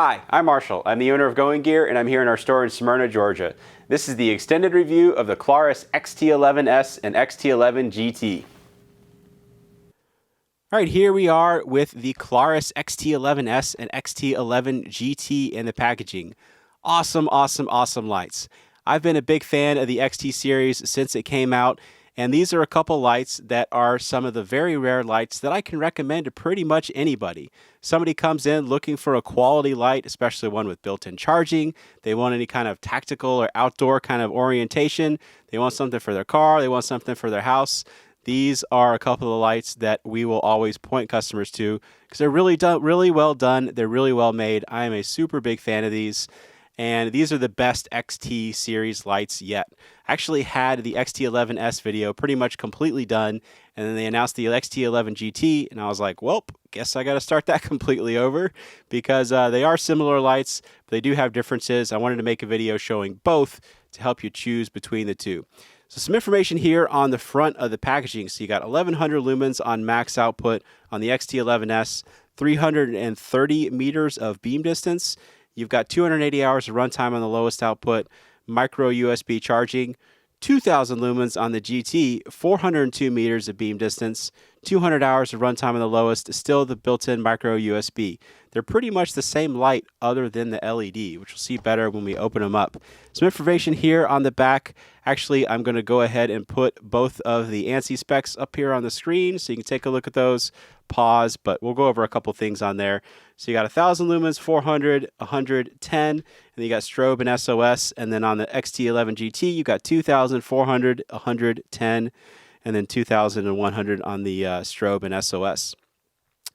Hi, I'm Marshall. I'm the owner of Going Gear, and I'm here in our store in Smyrna, Georgia. This is the extended review of the Claris XT11S and XT11 GT. All right, here we are with the Claris XT11S and XT11 GT in the packaging. Awesome lights. I've been a big fan of the XT series since it came out, and these are a couple lights that are some of the very rare lights that I can recommend to pretty much anybody. Somebody comes in looking for a quality light, especially one with built-in charging. They want any kind of tactical or outdoor kind of orientation. They want something for their car. They want something for their house. These are a couple of lights that we will always point customers to because they're really well done. They're really well made. I am a super big fan of these. And these are the best XT series lights yet. I actually had the XT11S video pretty much completely done, and then they announced the XT11 GT, and I was like, well, guess I got to start that completely over because they are similar lights, but they do have differences. I wanted to make a video showing both to help you choose between the two. So some information here on the front of the packaging. So you got 1100 lumens on max output on the XT11S, 330 meters of beam distance. You've got 280 hours of runtime on the lowest output, micro USB charging, 2000 lumens on the GT, 402 meters of beam distance, 200 hours of runtime on the lowest, still the built-in micro USB. They're pretty much the same light other than the LED, which we'll see better when we open them up. Some information here on the back. Actually, I'm going to go ahead and put both of the ANSI specs up here on the screen so you can take a look at those. Pause, but we'll go over a couple things on there. So you got 1000 lumens, 400, 110, and then you got strobe and SOS. And then on the XT11 GT, you got 2000, 400, 110, and then 2100 on the strobe and SOS.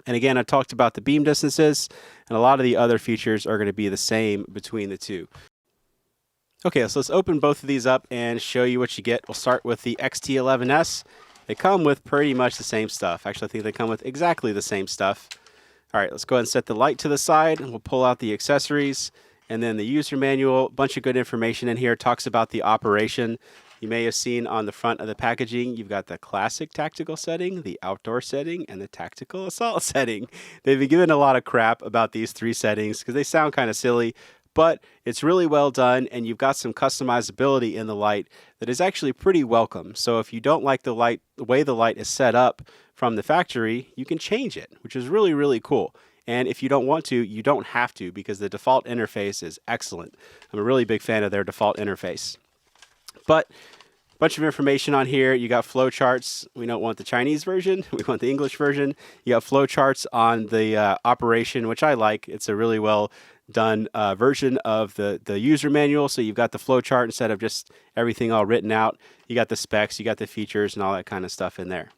And again, I talked about the beam distances, and a lot of the other features are going to be the same between the two. Okay, so let's open both of these up and show you what you get. We'll start with the XT11S. They come with pretty much the same stuff. Actually, I think they come with exactly the same stuff. All right, let's go ahead and set the light to the side, and we'll pull out the accessories, and then the user manual. A bunch of good information in here. Talks about the operation. You may have seen on the front of the packaging, you've got the classic tactical setting, the outdoor setting, and the tactical assault setting. They've been given a lot of crap about these three settings because they sound kind of silly, but it's really well done, and you've got some customizability in the light that is actually pretty welcome. So if you don't like the light, the way the light is set up from the factory, you can change it, which is really cool. And if you don't want to, you don't have to because the default interface is excellent. I'm a really big fan of their default interface. But a bunch of information on here. You got flow charts. We don't want the Chinese version. We want the English version. You got flow charts on the operation, which I like. It's a really well done version of the user manual. So you've got the flow chart instead of just everything all written out. You got the specs, you got the features, and all that kind of stuff in there.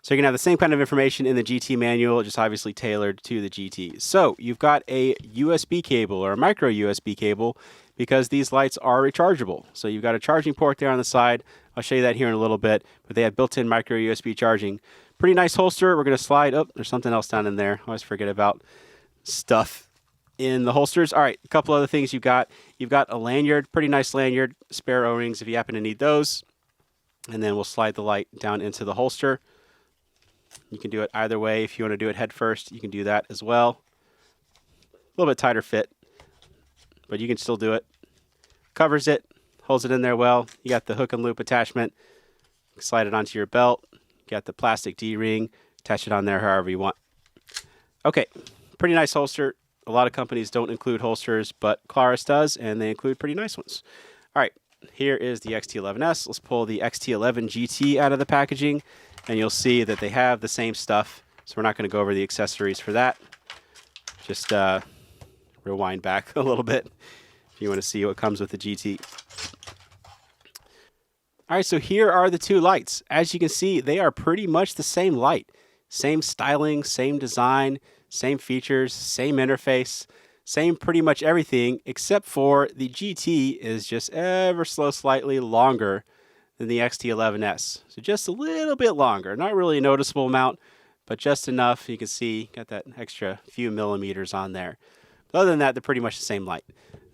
So you can have the same kind of information in the GT manual, just obviously tailored to the GT. So you've got a USB cable or a micro USB cable because these lights are rechargeable. So you've got a charging port there on the side. I'll show you that here in a little bit, but they have built-in micro USB charging. Pretty nice holster. We're going to slide. Oh, there's something else down in there. I always forget about stuff in the holsters. All right, a couple other things you've got. You've got a lanyard, pretty nice lanyard, spare O-rings if you happen to need those. And then we'll slide the light down into the holster. You can do it either way. If you want to do it head first, you can do that as well. A little bit tighter fit, but you can still do it. Covers it, holds it in there well. You got the hook and loop attachment. Slide it onto your belt. You got the plastic D-ring. Attach it on there however you want. Okay, pretty nice holster. A lot of companies don't include holsters, but Claris does, and they include pretty nice ones. All right, here is the XT11S. Let's pull the XT11 GT out of the packaging, and you'll see that they have the same stuff. So we're not going to go over the accessories for that. Just rewind back a little bit if you want to see what comes with the GT. All right, so here are the two lights. As you can see, they are pretty much the same light. Same styling, same design, same features, same interface, same pretty much everything, except for the GT is just ever so slightly longer than the XT11S. So just a little bit longer. Not really a noticeable amount, but just enough. You can see, got that extra few millimeters on there. But other than that, they're pretty much the same light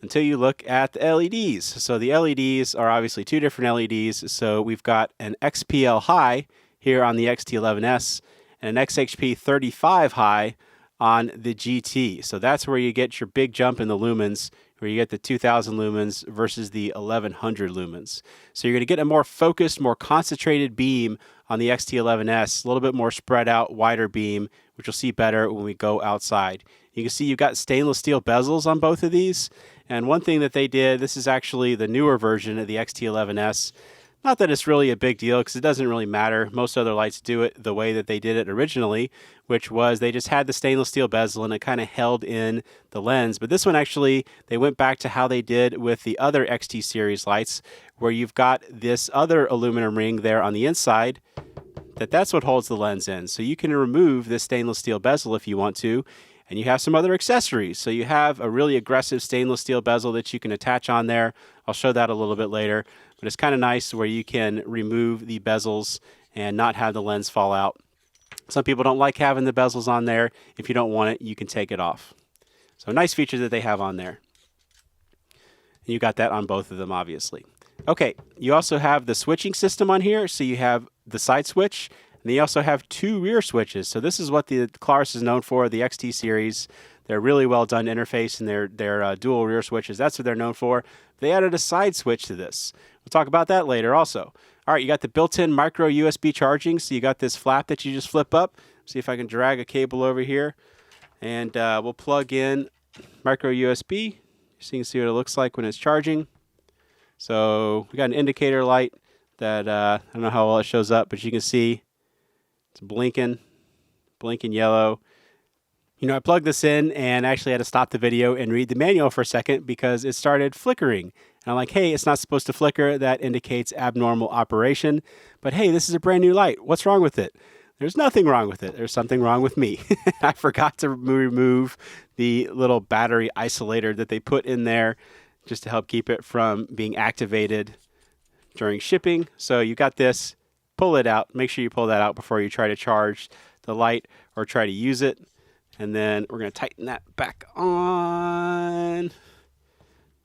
until you look at the LEDs. So the LEDs are obviously two different LEDs. So we've got an XPL high here on the XT11S and an XHP 35 high on the GT. So that's where you get your big jump in the lumens, where you get the 2000 lumens versus the 1100 lumens. So you're going to get a more focused, more concentrated beam on the XT11S, a little bit more spread out, wider beam, which you'll see better when we go outside. You can see you've got stainless steel bezels on both of these. And one thing that they did, this is actually the newer version of the XT11S. Not that it's really a big deal because it doesn't really matter. Most other lights do it the way that they did it originally, which was they just had the stainless steel bezel and it kind of held in the lens. But this one actually, they went back to how they did with the other XT series lights, where you've got this other aluminum ring there on the inside, that's what holds the lens in. So you can remove this stainless steel bezel if you want to, and you have some other accessories. So you have a really aggressive stainless steel bezel that you can attach on there. I'll show that a little bit later. But it's kind of nice where you can remove the bezels and not have the lens fall out. Some people don't like having the bezels on there. If you don't want it, you can take it off. So a nice feature that they have on there. And you got that on both of them, obviously. Okay, you also have the switching system on here. So you have the side switch, and they also have 2 rear switches. So this is what the Klarus is known for, the XT series. They're really well done interface, and their dual rear switches. That's what they're known for. They added a side switch to this. We'll talk about that later also. All right, you got the built-in micro USB charging. So you got this flap that you just flip up. See if I can drag a cable over here. And we'll plug in micro USB so you can see what it looks like when it's charging. So we got an indicator light that I don't know how well it shows up, but you can see it's blinking yellow. You know, I plugged this in and actually had to stop the video and read the manual for a second because it started flickering. And I'm like, hey, it's not supposed to flicker. That indicates abnormal operation. But hey, this is a brand new light. What's wrong with it? There's nothing wrong with it. There's something wrong with me. I forgot to remove the little battery isolator that they put in there just to help keep it from being activated during shipping. So you got this, pull it out. Make sure you pull that out before you try to charge the light or try to use it. And then we're going to tighten that back on.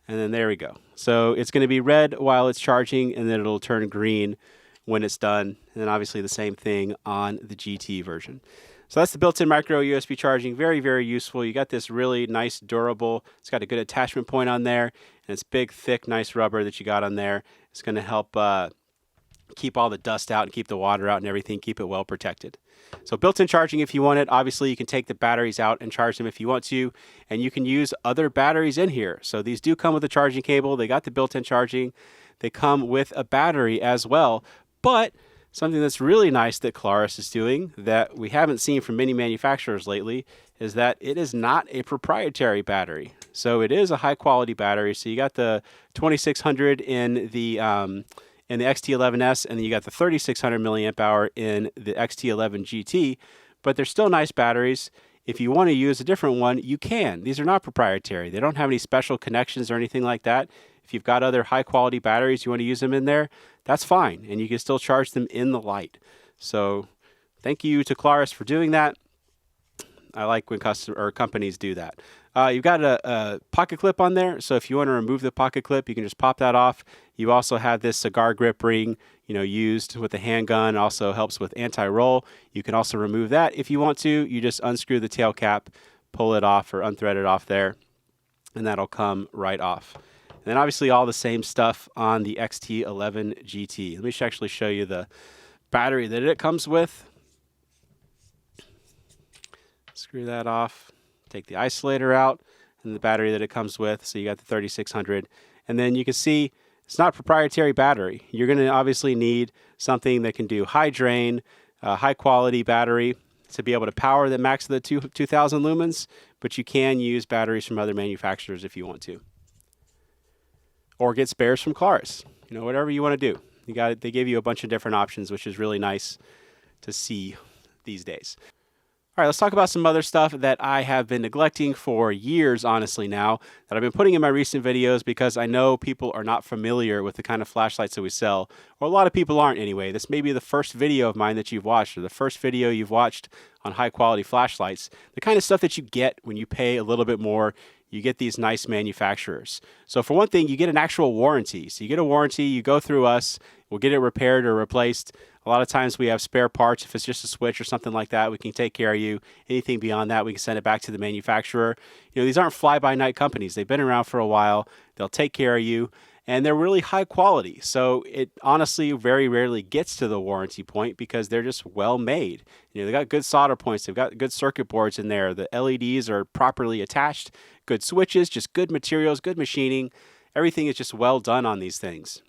And then there we go. So it's going to be red while it's charging, and then it'll turn green when it's done. And then obviously the same thing on the GT version. So that's the built-in micro USB charging. Very, very useful. You got this really nice, durable, it's got a good attachment point on there, and it's big, thick, nice rubber that you got on there. It's going to help keep all the dust out and keep the water out and everything, keep it well protected. So built-in charging if you want it. Obviously, you can take the batteries out and charge them if you want to, and you can use other batteries in here. So these do come with a charging cable. They got the built-in charging. They come with a battery as well, but something that's really nice that Klarus is doing that we haven't seen from many manufacturers lately is that it is not a proprietary battery. So it is a high-quality battery. So you got the 2600 in the XT11S, and then you got the 3600 milliamp hour in the XT11 GT, but they're still nice batteries. If you want to use a different one, you can. These are not proprietary. They don't have any special connections or anything like that. If you've got other high quality batteries, you want to use them in there, that's fine. And you can still charge them in the light. So thank you to Klarus for doing that. I like when companies do that. You've got a pocket clip on there, so if you want to remove the pocket clip, you can just pop that off. You also have this cigar grip ring, used with the handgun. It also helps with anti-roll. You can also remove that if you want to. You just unscrew the tail cap, pull it off or unthread it off there, and that'll come right off. And then obviously all the same stuff on the XT11 GT. Let me actually show you the battery that it comes with. Screw that off. Take the isolator out and the battery that it comes with. So you got the 3600. And then you can see it's not proprietary battery. You're going to obviously need something that can do high drain, high quality battery to be able to power the max of the 2000 lumens, but you can use batteries from other manufacturers if you want to. Or get spares from Klarus. Whatever you want to do. They give you a bunch of different options, which is really nice to see these days. All right, let's talk about some other stuff that I have been neglecting for years, honestly, now, that I've been putting in my recent videos because I know people are not familiar with the kind of flashlights that we sell, or a lot of people aren't anyway. This may be the first video of mine that you've watched, or the first video you've watched on high-quality flashlights, the kind of stuff that you get when you pay a little bit more. You get these nice manufacturers. So for one thing, you get an actual warranty. So you get a warranty, you go through us, We'll get it repaired or replaced. A lot of times we have spare parts. If it's just a switch or something like that, we can take care of you. Anything beyond that, we can send it back to the manufacturer. These aren't fly-by-night companies. They've been around for a while. They'll take care of you, and they're really high quality. So it honestly very rarely gets to the warranty point because they're just well made. They got good solder points. They've got good circuit boards in there. The LEDs are properly attached. Good switches, just good materials, good machining. Everything is just well done on these things.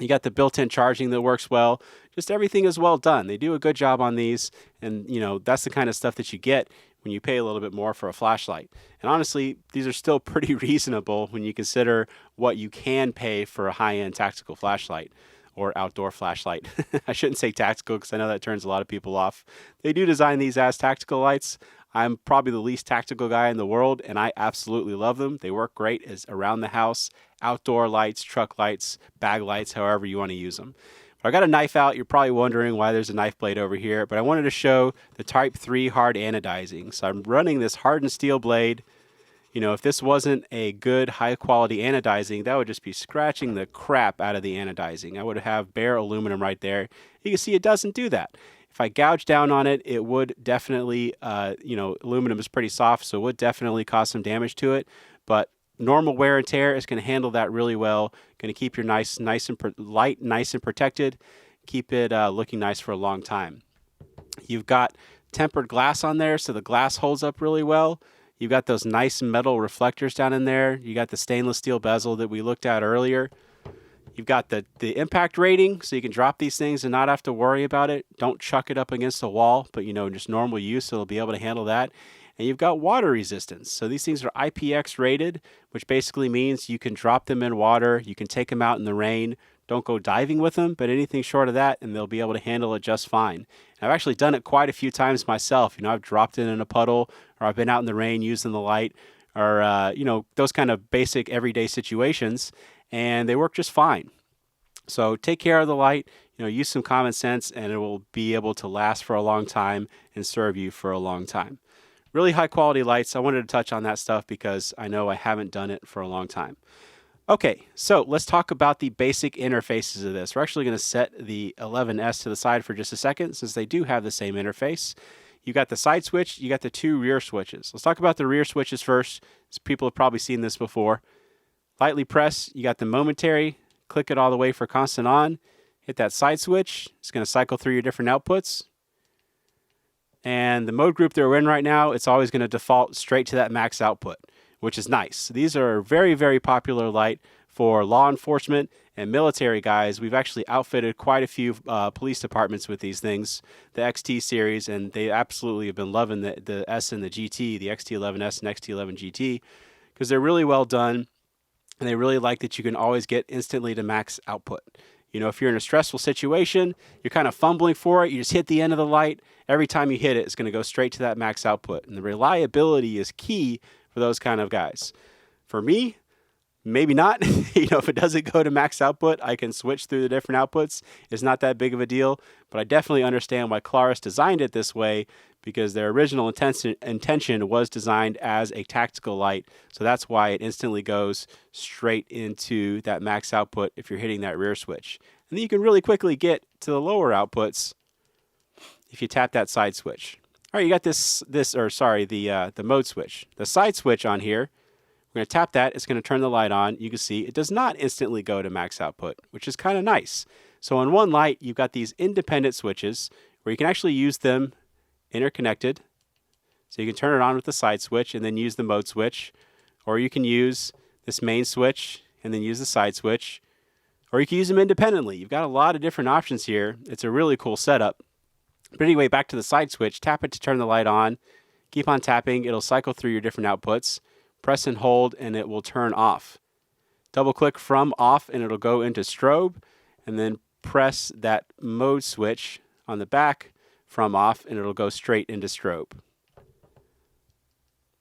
You got the built-in charging that works well. Just everything is well done. They do a good job on these, and that's the kind of stuff that you get when you pay a little bit more for a flashlight. And honestly, these are still pretty reasonable when you consider what you can pay for a high-end tactical flashlight or outdoor flashlight. I shouldn't say tactical because I know that turns a lot of people off. They do design these as tactical lights. I'm probably the least tactical guy in the world, and I absolutely love them. They work great as around the house, outdoor lights, truck lights, bag lights, however you want to use them. But I got a knife out. You're probably wondering why there's a knife blade over here, but I wanted to show the Type 3 hard anodizing. So I'm running this hardened steel blade. If this wasn't a good high-quality anodizing, that would just be scratching the crap out of the anodizing. I would have bare aluminum right there. You can see it doesn't do that. If I gouge down on it, it would definitely, aluminum is pretty soft, so it would definitely cause some damage to it. But normal wear and tear is going to handle that really well. Going to keep your nice and light, nice and protected. Keep it looking nice for a long time. You've got tempered glass on there, so the glass holds up really well. You've got those nice metal reflectors down in there. You got the stainless steel bezel that we looked at earlier. You've got the impact rating, so you can drop these things and not have to worry about it. Don't chuck it up against the wall, but just normal use, so it'll be able to handle that. And you've got water resistance. So these things are IPX rated, which basically means you can drop them in water, you can take them out in the rain. Don't go diving with them, but anything short of that, and they'll be able to handle it just fine. And I've actually done it quite a few times myself. I've dropped it in a puddle, or I've been out in the rain using the light, or those kind of basic everyday situations, and they work just fine. So take care of the light, use some common sense, and it will be able to last for a long time and serve you for a long time. Really high quality lights. I wanted to touch on that stuff because I know I haven't done it for a long time. Okay, so let's talk about the basic interfaces of this. We're actually going to set the 11S to the side for just a second since they do have the same interface. You got the side switch, you got the two rear switches. Let's talk about the rear switches first. People have probably seen this before. Lightly press, you got the momentary, click it all the way for constant on, hit that side switch. It's going to cycle through your different outputs. And the mode group that we're in right now, it's always going to default straight to that max output, which is nice. These are a very, very popular light for law enforcement and military guys. We've actually outfitted quite a few police departments with these things, the XT series, and they absolutely have been loving the S and the GT, the XT11S and XT11 GT, because they're really well done, and they really like that you can always get instantly to max output. If you're in a stressful situation, you're kind of fumbling for it, you just hit the end of the light. Every time you hit it, it's going to go straight to that max output. And the reliability is key for those kind of guys. For me, maybe not. If it doesn't go to max output, I can switch through the different outputs. It's not that big of a deal, but I definitely understand why Klaris designed it this way, because their original intention was designed as a tactical light. So that's why it instantly goes straight into that max output if you're hitting that rear switch. And then you can really quickly get to the lower outputs if you tap that side switch. All right, you got the mode switch. The side switch on here, we're going to tap that. It's going to turn the light on. You can see it does not instantly go to max output, which is kind of nice. So on one light, you've got these independent switches where you can actually use them interconnected. So you can turn it on with the side switch and then use the mode switch, or you can use this main switch and then use the side switch, or you can use them independently. You've got a lot of different options here. It's a really cool setup. But anyway, back to the side switch. Tap it to turn the light on. Keep on tapping. It'll cycle through your different outputs. Press and hold and it will turn off. Double click from off and it'll go into strobe, and then press that mode switch on the back from off and it'll go straight into strobe.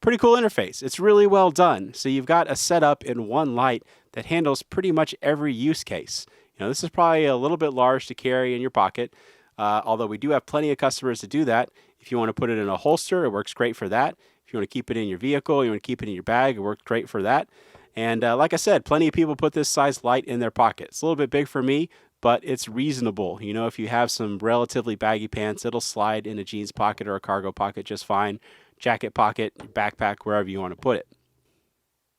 Pretty cool interface. It's really well done. So you've got a setup in one light that handles pretty much every use case. This is probably a little bit large to carry in your pocket, although we do have plenty of customers to do that. If you want to put it in a holster, it works great for that. If you want to keep it in your vehicle, you want to keep it in your bag, it works great for that. And like I said, plenty of people put this size light in their pocket. It's a little bit big for me, but it's reasonable. You know, if you have some relatively baggy pants, it'll slide in a jeans pocket or a cargo pocket just fine, jacket pocket, backpack, wherever you want to put it.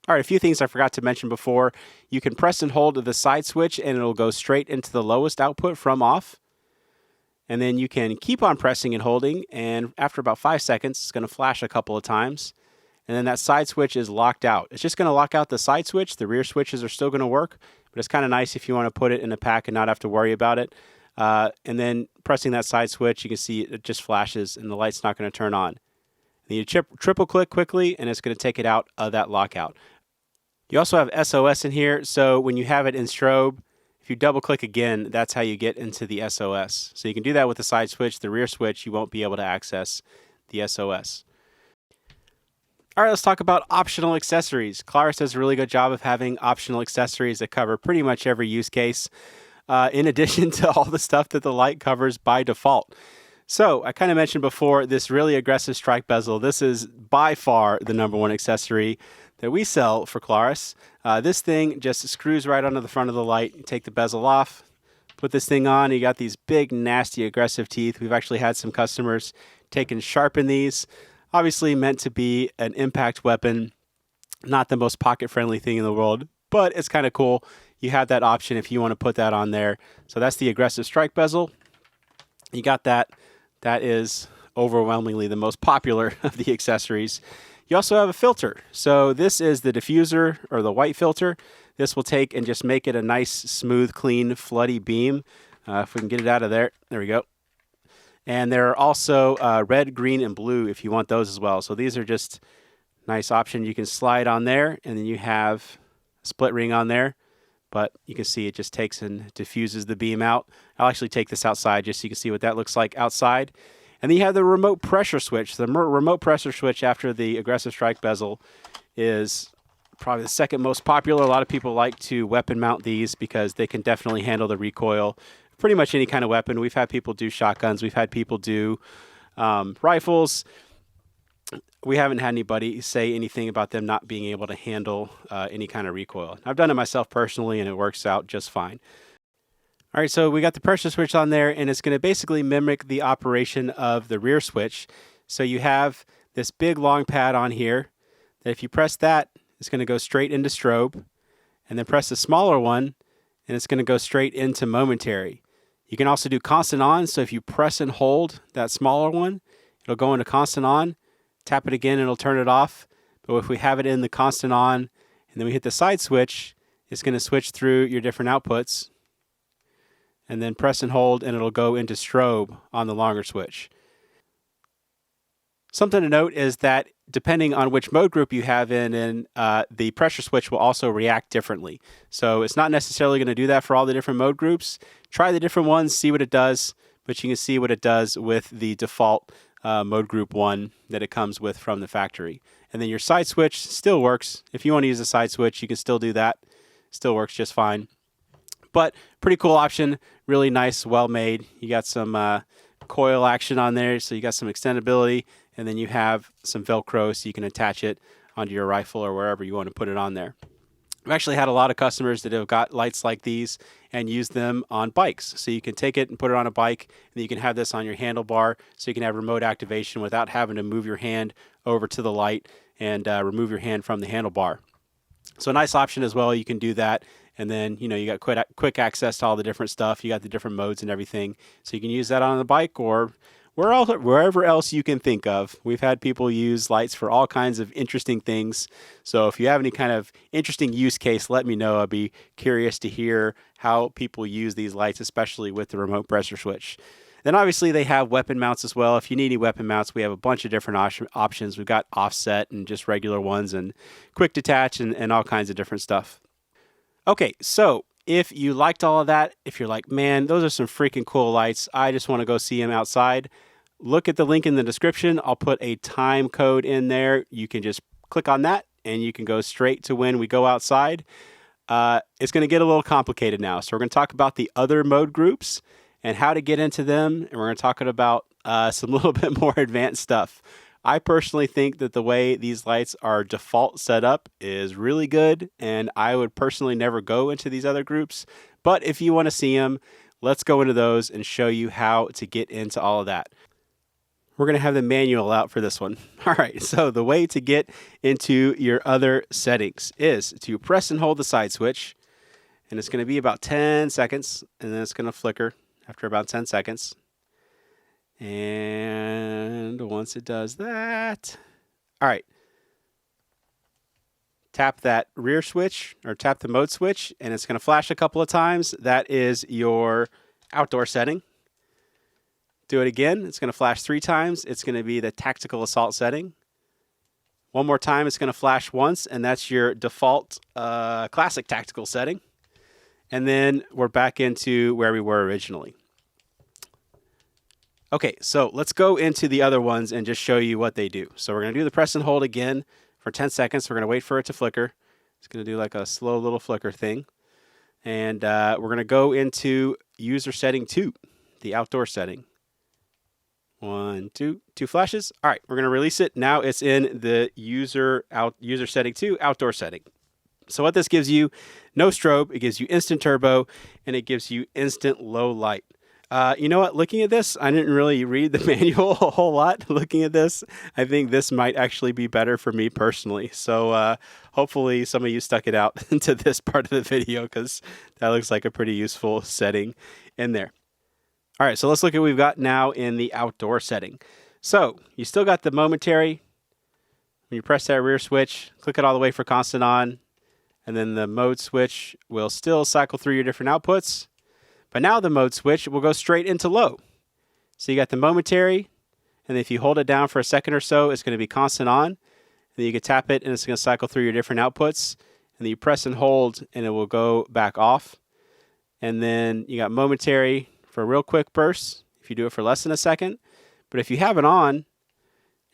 All right, a few things I forgot to mention before. You can press and hold the side switch and it'll go straight into the lowest output from off. And then you can keep on pressing and holding, and after about 5 seconds, it's going to flash a couple of times. And then that side switch is locked out. It's just going to lock out the side switch. The rear switches are still going to work, but it's kind of nice if you want to put it in a pack and not have to worry about it. And then pressing that side switch, you can see it just flashes and the light's not going to turn on. And you triple click quickly, and it's going to take it out of that lockout. You also have SOS in here, so when you have it in strobe, if you double click again, that's how you get into the SOS. So you can do that with the side switch. The rear switch, you won't be able to access the SOS. All right, let's talk about optional accessories. Clarus does a really good job of having optional accessories that cover pretty much every use case, in addition to all the stuff that the light covers by default. So I kind of mentioned before this really aggressive strike bezel. This is by far the #1 accessory that we sell for Clarus. This thing just screws right onto the front of the light. You take the bezel off, put this thing on, you got these big, nasty, aggressive teeth. We've actually had some customers take and sharpen these. Obviously meant to be an impact weapon, not the most pocket-friendly thing in the world, but it's kind of cool. You have that option if you want to put that on there. So that's the aggressive strike bezel. You got that. That is overwhelmingly the most popular of the accessories. You also have a filter. So this is the diffuser, or the white filter. This will take and just make it a nice, smooth, clean, floody beam. If we can get it out of there. There we go. And there are also red, green, and blue if you want those as well. So these are just nice option. You can slide on there, and then you have a split ring on there. But you can see it just takes and diffuses the beam out. I'll actually take this outside just so you can see what that looks like outside. And then you have the remote pressure switch. The remote pressure switch after the aggressive strike bezel is probably the second most popular. A lot of people like to weapon mount these because they can definitely handle the recoil. Pretty much any kind of weapon. We've had people do shotguns. We've had people do rifles. We haven't had anybody say anything about them not being able to handle any kind of recoil. I've done it myself personally, and it works out just fine. All right, so we got the pressure switch on there, and it's going to basically mimic the operation of the rear switch. So you have this big long pad on here that if you press that, it's going to go straight into strobe, and then press the smaller one, and it's going to go straight into momentary. You can also do constant on, so if you press and hold that smaller one, it'll go into constant on. Tap it again, and it'll turn it off. But if we have it in the constant on, and then we hit the side switch, it's going to switch through your different outputs. And then press and hold, and it'll go into strobe on the longer switch. Something to note is that depending on which mode group you have in, the pressure switch will also react differently. So it's not necessarily going to do that for all the different mode groups. Try the different ones, see what it does, but you can see what it does with the default mode group 1 that it comes with from the factory. And then your side switch still works. If you want to use a side switch, you can still do that. Still works just fine. But pretty cool option, really nice, well made. You got some coil action on there, so you got some extendability, and then you have some Velcro so you can attach it onto your rifle or wherever you want to put it on there. I've actually had a lot of customers that have got lights like these and use them on bikes. So you can take it and put it on a bike, and then you can have this on your handlebar so you can have remote activation without having to move your hand over to the light and remove your hand from the handlebar. So a nice option as well. You can do that. And then, you know, you got quick access to all the different stuff. You got the different modes and everything. So you can use that on the bike or wherever else you can think of. We've had people use lights for all kinds of interesting things. So if you have any kind of interesting use case, let me know. I'd be curious to hear how people use these lights, especially with the remote pressure switch. Then obviously they have weapon mounts as well. If you need any weapon mounts, we have a bunch of different options. We've got offset and just regular ones and quick detach and all kinds of different stuff. Okay, so if you liked all of that, if you're like, man, those are some freaking cool lights, I just want to go see them outside, look at the link in the description. I'll put a time code in there. You can just click on that, and you can go straight to when we go outside. It's going to get a little complicated now. So we're going to talk about the other mode groups and how to get into them, and we're going to talk about some little bit more advanced stuff. I personally think that the way these lights are default set up is really good, and I would personally never go into these other groups. But if you want to see them, let's go into those and show you how to get into all of that. We're going to have the manual out for this one. All right, so the way to get into your other settings is to press and hold the side switch, and it's going to be about 10 seconds, and then it's going to flicker after about 10 seconds. And once it does that, all right, tap that rear switch or tap the mode switch, and it's going to flash a couple of times. That is your outdoor setting. Do it again. It's going to flash 3 times. It's going to be the tactical assault setting. One more time, it's going to flash once, and that's your default classic tactical setting. And then we're back into where we were originally. Okay, so let's go into the other ones and just show you what they do. So we're going to do the press and hold again for 10 seconds. We're going to wait for it to flicker. It's going to do like a slow little flicker thing. And we're going to go into user setting 2, the outdoor setting. 1, 2 flashes. All right, we're going to release it. Now it's in the user setting 2, outdoor setting. So what this gives you, no strobe, it gives you instant turbo, and it gives you instant low light. You know what? Looking at this, I didn't really read the manual a whole lot. Looking at this, I think this might actually be better for me personally. So hopefully some of you stuck it out into this part of the video, because that looks like a pretty useful setting in there. All right, so let's look at what we've got now in the outdoor setting. So you still got the momentary. When you press that rear switch, click it all the way for constant on, and then the mode switch will still cycle through your different outputs. But now the mode switch will go straight into low. So you got the momentary, and if you hold it down for a second or so, it's going to be constant on. And then you can tap it, and it's going to cycle through your different outputs. And then you press and hold, and it will go back off. And then you got momentary for a real quick burst if you do it for less than a second. But if you have it on,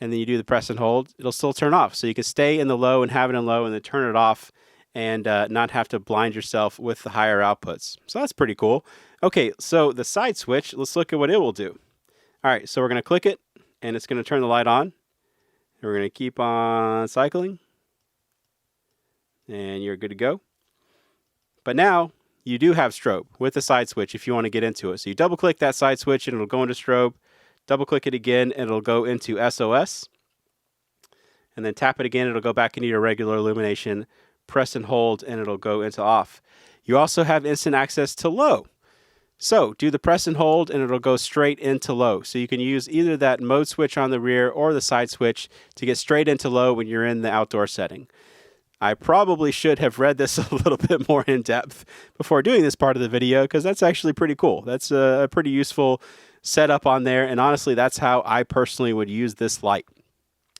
and then you do the press and hold, it'll still turn off. So you can stay in the low and have it in low, and then turn it off, and not have to blind yourself with the higher outputs. So that's pretty cool. Okay, so the side switch, let's look at what it will do. All right, so we're going to click it, and it's going to turn the light on. And we're going to keep on cycling, and you're good to go. But now you do have strobe with the side switch if you want to get into it. So you double click that side switch, and it'll go into strobe. Double click it again, and it'll go into SOS. And then tap it again, it'll go back into your regular illumination. Press and hold, and it'll go into off. You also have instant access to low. So do the press and hold, and it'll go straight into low. So you can use either that mode switch on the rear or the side switch to get straight into low when you're in the outdoor setting. I probably should have read this a little bit more in depth before doing this part of the video, because that's actually pretty cool. That's a pretty useful setup on there. And honestly, that's how I personally would use this light.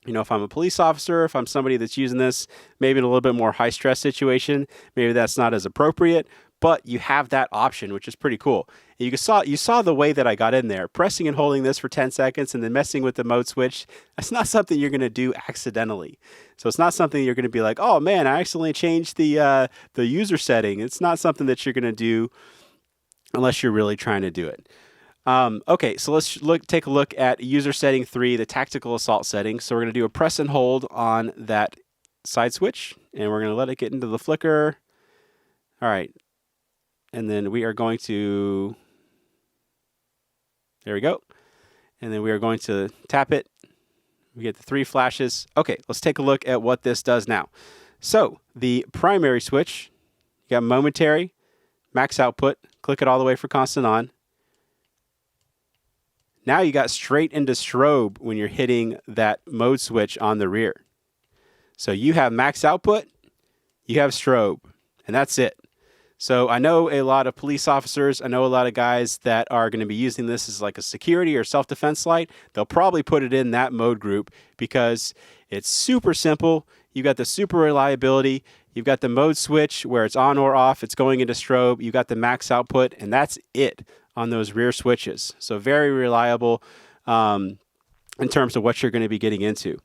You know, if I'm a police officer, if I'm somebody that's using this, maybe in a little bit more high stress situation, maybe that's not as appropriate, but you have that option, which is pretty cool. And you saw the way that I got in there, pressing and holding this for 10 seconds and then messing with the mode switch. That's not something you're going to do accidentally. So it's not something you're going to be like, oh man, I accidentally changed the user setting. It's not something that you're going to do unless you're really trying to do it. Okay, so let's take a look at user setting 3, the tactical assault setting. So we're going to do a press and hold on that side switch, and we're going to let it get into the flicker. All right. And then we are going to, there we go. And then we are going to tap it. We get the 3 flashes. Okay, let's take a look at what this does now. So the primary switch, you got momentary, max output, click it all the way for constant on. Now you got straight into strobe when you're hitting that mode switch on the rear. So you have max output, you have strobe, and that's it. So I know a lot of police officers, I know a lot of guys that are going to be using this as like a security or self-defense light. They'll probably put it in that mode group because it's super simple. You've got the super reliability. You've got the mode switch where it's on or off. It's going into strobe. You've got the max output, and that's it on those rear switches. So very reliable in terms of what you're going to be getting into.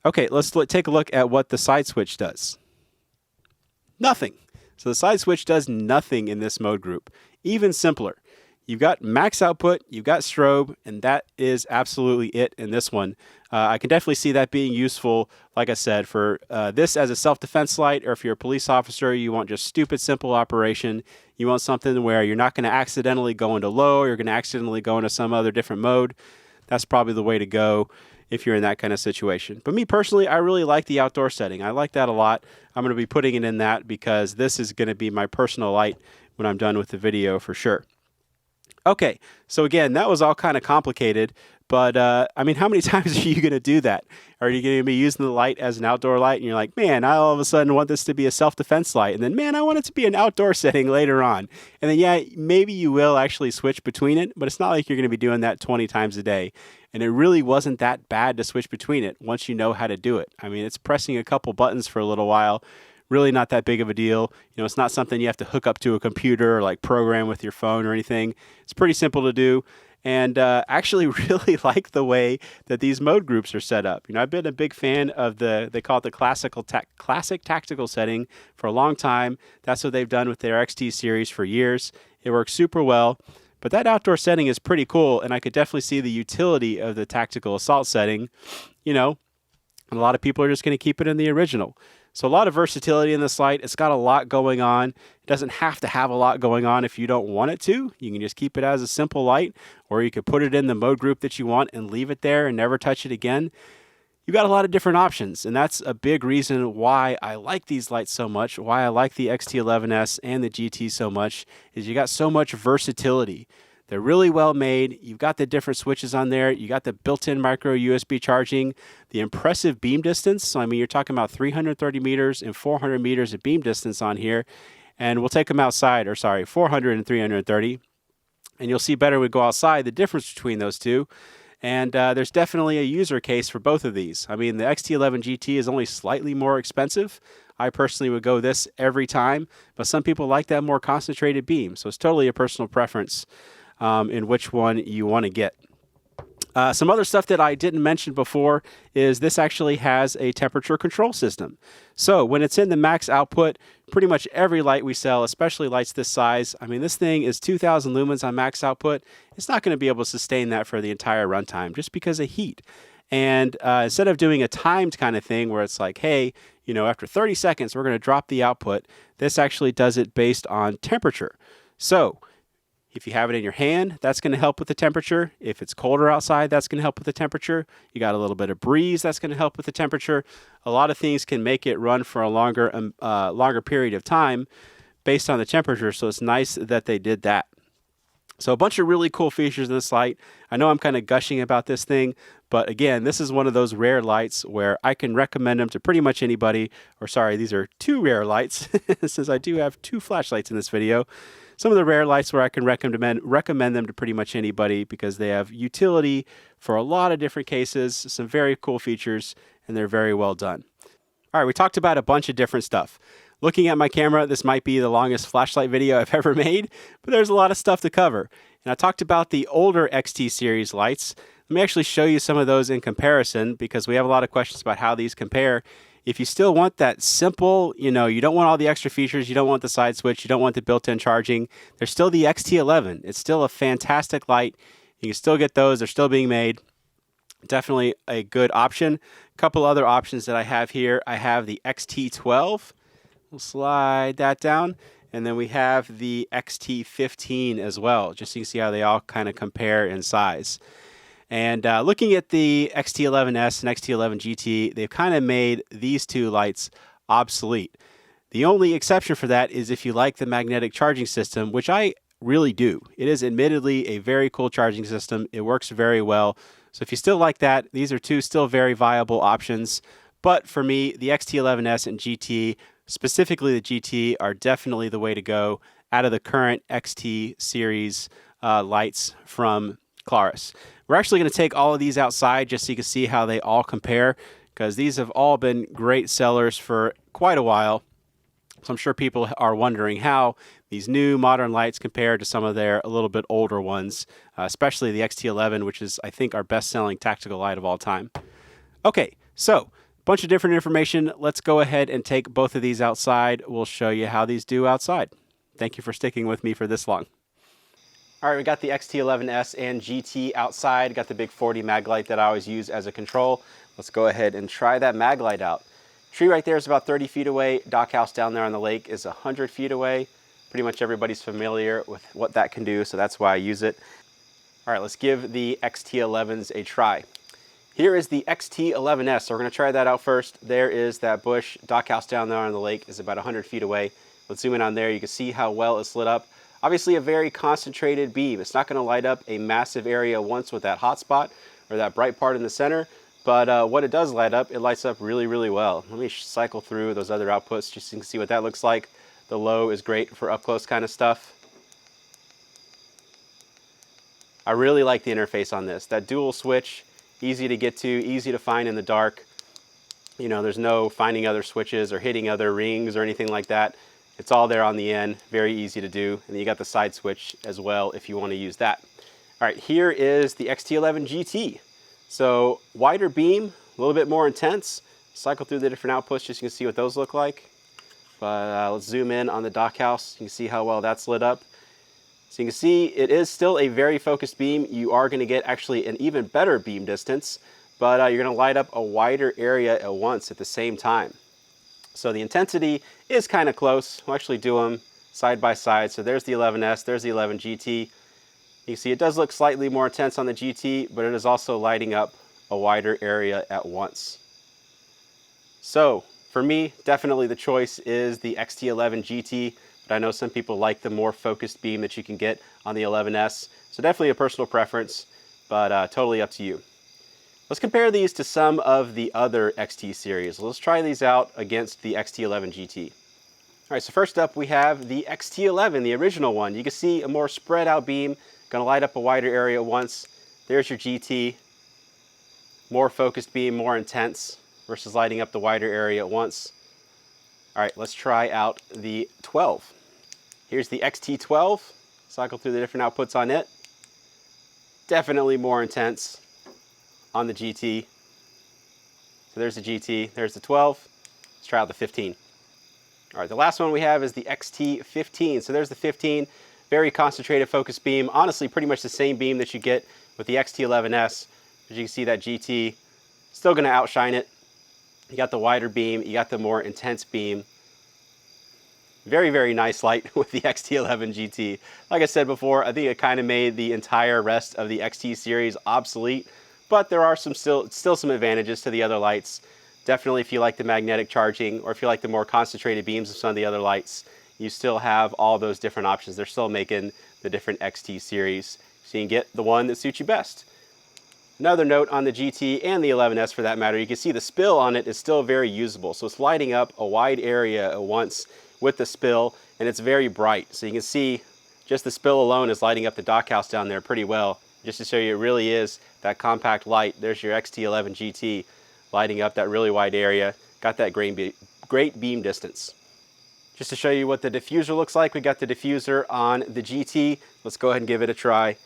Okay, let's take a look at what the side switch does. Nothing. So the side switch does nothing in this mode group. Even simpler. You've got max output, you've got strobe, and that is absolutely it in this one. I can definitely see that being useful, like I said, for this as a self-defense light, or if you're a police officer, you want just stupid, simple operation. You want something where you're not going to accidentally go into low, you're going to accidentally go into some other different mode. That's probably the way to go if you're in that kind of situation. But me personally, I really like the outdoor setting. I like that a lot. I'm going to be putting it in that because this is going to be my personal light when I'm done with the video for sure. Okay, so again, that was all kind of complicated, but I mean, how many times are you going to do that? Are you going to be using the light as an outdoor light and you're like, man, I all of a sudden want this to be a self-defense light, and then, man, I want it to be an outdoor setting later on. And then, yeah, maybe you will actually switch between it, but it's not like you're going to be doing that 20 times a day. And it really wasn't that bad to switch between it once you know how to do it. I mean, it's pressing a couple buttons for a little while. Really not that big of a deal. You know, it's not something you have to hook up to a computer or like program with your phone or anything. It's pretty simple to do. And actually really like the way that these mode groups are set up. You know, I've been a big fan of they call it the classic tactical setting for a long time. That's what they've done with their XT series for years. It works super well. But that outdoor setting is pretty cool, and I could definitely see the utility of the tactical assault setting. You know, a lot of people are just going to keep it in the original. So a lot of versatility in this light. It's got a lot going on. It doesn't have to have a lot going on if you don't want it to. You can just keep it as a simple light, or you could put it in the mode group that you want and leave it there and never touch it again. You've got a lot of different options, and that's a big reason why I like these lights so much, why I like the XT11S and the GT so much, is you got so much versatility. They're really well made. You've got the different switches on there. You got the built-in micro USB charging, the impressive beam distance. So, I mean, you're talking about 330 meters and 400 meters of beam distance on here. And we'll take them outside, 400 and 330. And you'll see better when we go outside the difference between those two. And there's definitely a user case for both of these. I mean, the XT11 GT is only slightly more expensive. I personally would go this every time, but some people like that more concentrated beam. So it's totally a personal preference in which one you want to get. Some other stuff that I didn't mention before is this actually has a temperature control system. So when it's in the max output, pretty much every light we sell, especially lights this size, I mean, this thing is 2,000 lumens on max output. It's not going to be able to sustain that for the entire runtime just because of heat. And instead of doing a timed kind of thing where it's like, hey, you know, after 30 seconds, we're going to drop the output, this actually does it based on temperature. So if you have it in your hand, that's going to help with the temperature. If it's colder outside, that's going to help with the temperature. You got a little bit of breeze, that's going to help with the temperature. A lot of things can make it run for a longer period of time based on the temperature, so it's nice that they did that. So a bunch of really cool features in this light. I know I'm kind of gushing about this thing, but again, this is one of those rare lights where I can recommend them to pretty much anybody. Or sorry, these are two rare lights since I do have two flashlights in this video. Some of the rare lights where I can recommend them to pretty much anybody because they have utility for a lot of different cases, some very cool features, and they're very well done. All right, we talked about a bunch of different stuff. Looking at my camera, this might be the longest flashlight video I've ever made, but there's a lot of stuff to cover. And I talked about the older XT series lights. Let me actually show you some of those in comparison because we have a lot of questions about how these compare. If you still want that simple, you know, you don't want all the extra features, you don't want the side switch, you don't want the built-in charging, there's still the XT11. It's still a fantastic light. You can still get those. They're still being made. Definitely a good option. A couple other options that I have here. I have the XT12. We'll slide that down. And then we have the XT15 as well, just so you can see how they all kind of compare in size. And looking at the XT11S and XT11 GT, they've kind of made these two lights obsolete. The only exception for that is if you like the magnetic charging system, which I really do. It is admittedly a very cool charging system. It works very well. So if you still like that, these are two still very viable options. But for me, the XT11S and GT, specifically the GT, are definitely the way to go out of the current XT series lights from Klaris. We're actually going to take all of these outside just so you can see how they all compare because these have all been great sellers for quite a while. So I'm sure people are wondering how these new modern lights compare to some of their a little bit older ones, especially the XT11, which is, I think, our best-selling tactical light of all time. Okay, so a bunch of different information. Let's go ahead and take both of these outside. We'll show you how these do outside. Thank you for sticking with me for this long. All right, we got the XT11S and GT outside. Got the big 40 mag light that I always use as a control. Let's go ahead and try that mag light out. Tree right there is about 30 feet away. Dock house down there on the lake is 100 feet away. Pretty much everybody's familiar with what that can do, so that's why I use it. All right, let's give the XT11s a try. Here is the XT11S, so we're gonna try that out first. There is that bush. Dock house down there on the lake is about 100 feet away. Let's zoom in on there. You can see how well it's lit up. Obviously a very concentrated beam. It's not gonna light up a massive area once with that hot spot or that bright part in the center, but what it does light up, it lights up really, really well. Let me cycle through those other outputs just so you can see what that looks like. The low is great for up close kind of stuff. I really like the interface on this. That dual switch, easy to get to, easy to find in the dark. You know, there's no finding other switches or hitting other rings or anything like that. It's all there on the end, very easy to do. And then you got the side switch as well if you want to use that. All right, here is the XT11 GT. So wider beam, a little bit more intense. Cycle through the different outputs just so you can see what those look like. But let's zoom in on the dock house. You can see how well that's lit up. So you can see it is still a very focused beam. You are going to get actually an even better beam distance, but you're going to light up a wider area at once at the same time. So the intensity is kind of close. We'll actually do them side by side. So there's the 11S, there's the 11 GT. You can see it does look slightly more intense on the GT, but it is also lighting up a wider area at once. So for me, definitely the choice is the XT11 GT, but I know some people like the more focused beam that you can get on the 11S. So definitely a personal preference, but totally up to you. Let's compare these to some of the other XT series. Let's try these out against the XT11 GT. All right, so first up we have the XT11, the original one. You can see a more spread out beam, gonna light up a wider area at once. There's your GT, more focused beam, more intense, versus lighting up the wider area at once. All right, let's try out the 12. Here's the XT12. Cycle through the different outputs on it. Definitely more intense on the GT. So there's the GT, there's the 12. Let's try out the 15. All right, the last one we have is the XT15. So there's the 15, very concentrated focus beam. Honestly, pretty much the same beam that you get with the XT11S. As you can see, that GT still gonna outshine it. You got the wider beam, you got the more intense beam. Very, very nice light with the XT11 GT. Like I said before, I think it kind of made the entire rest of the XT series obsolete, but there are still some advantages to the other lights. Definitely if you like the magnetic charging or if you like the more concentrated beams of some of the other lights, you still have all those different options. They're still making the different XT series, so you can get the one that suits you best. Another note on the GT and the 11S for that matter, you can see the spill on it is still very usable. So it's lighting up a wide area at once with the spill, and it's very bright. So you can see just the spill alone is lighting up the dock house down there pretty well. Just to show you it really is that compact light. There's your XT11 GT lighting up that really wide area. Got that great beam distance. Just to show you what the diffuser looks like, we got the diffuser on the GT. Let's go ahead and give it a try.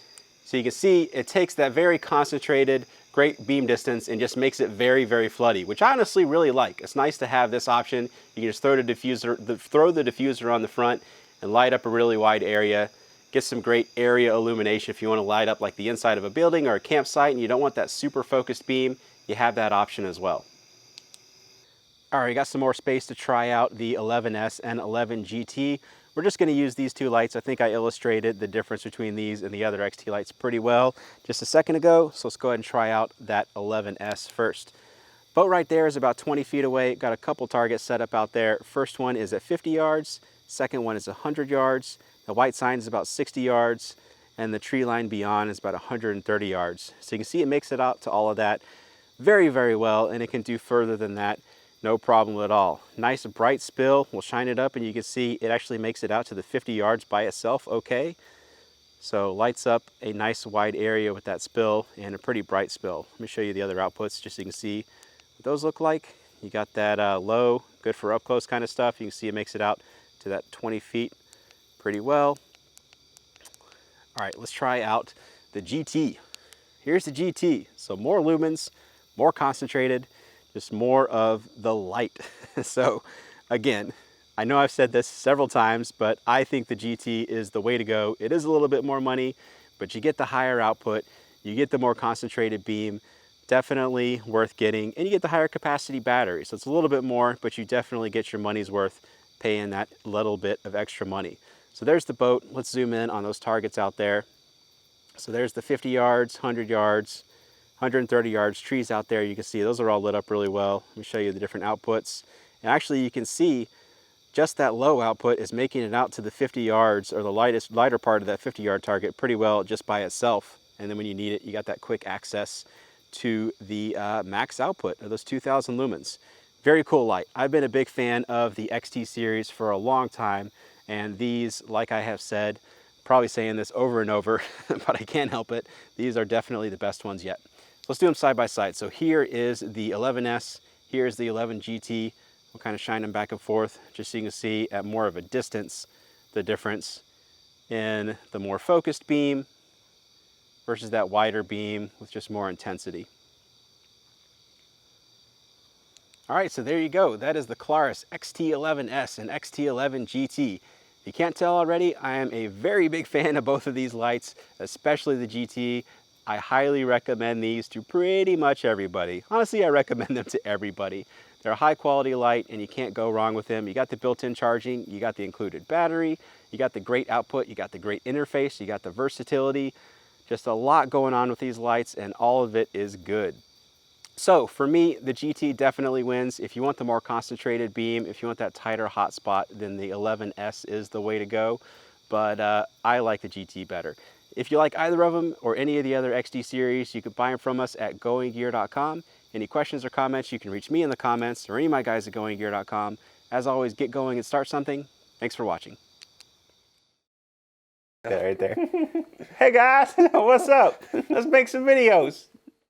So you can see it takes that very concentrated, great beam distance and just makes it very, very floody, which I honestly really like. It's nice to have this option. You can just throw the diffuser on the front and light up a really wide area. Get some great area illumination if you want to light up like the inside of a building or a campsite and you don't want that super focused beam, you have that option as well. All right, got some more space to try out the 11S and 11 GT. We're just going to use these two lights. I think I illustrated the difference between these and the other XT lights pretty well just a second ago. So let's go ahead and try out that 11S first. Boat right there is about 20 feet away. Got a couple targets set up out there. First one is at 50 yards. Second one is 100 yards. The white sign is about 60 yards. And the tree line beyond is about 130 yards. So you can see it makes it out to all of that very, very well. And it can do further than that. No problem at all. Nice bright spill. We'll shine it up and you can see it actually makes it out to the 50 yards by itself okay. So lights up a nice wide area with that spill and a pretty bright spill. Let me show you the other outputs just so you can see what those look like. You got that low, good for up close kind of stuff. You can see it makes it out to that 20 feet pretty well. All right, let's try out the GT. Here's the GT. So more lumens, more concentrated, just more of the light. So again, I know I've said this several times, but I think the GT is the way to go. It is a little bit more money, but you get the higher output, you get the more concentrated beam, definitely worth getting, and you get the higher capacity battery. So it's a little bit more, but you definitely get your money's worth paying that little bit of extra money. So there's the boat. Let's zoom in on those targets out there. So there's the 50 yards, 100 yards, 130 yards, trees out there. You can see those are all lit up really well. Let me show you the different outputs. And actually you can see just that low output is making it out to the 50 yards or the lighter part of that 50-yard target pretty well just by itself. And then when you need it, you got that quick access to the max output of those 2000 lumens. Very cool light. I've been a big fan of the XT series for a long time, and these, like I have said, probably saying this over and over, but I can't help it, these are definitely the best ones yet. So let's do them side by side. So here is the 11S, here's the 11 GT. We'll kind of shine them back and forth just so you can see at more of a distance the difference in the more focused beam versus that wider beam with just more intensity. All right, so there you go. That is the Klarus XT11S and XT11 GT. If you can't tell already, I am a very big fan of both of these lights, especially the GT. I highly recommend these to pretty much everybody. Honestly, I recommend them to everybody. They're a high quality light and you can't go wrong with them. You got the built-in charging, you got the included battery, you got the great output, you got the great interface, you got the versatility. Just a lot going on with these lights and all of it is good. So for me, the GT definitely wins. If you want the more concentrated beam, if you want that tighter hotspot, then the 11S is the way to go. But I like the GT better. If you like either of them or any of the other XT series, you can buy them from us at goinggear.com. Any questions or comments, you can reach me in the comments or any of my guys at goinggear.com. As always, get going and start something. Thanks for watching. Right there. Hey guys, what's up? Let's make some videos.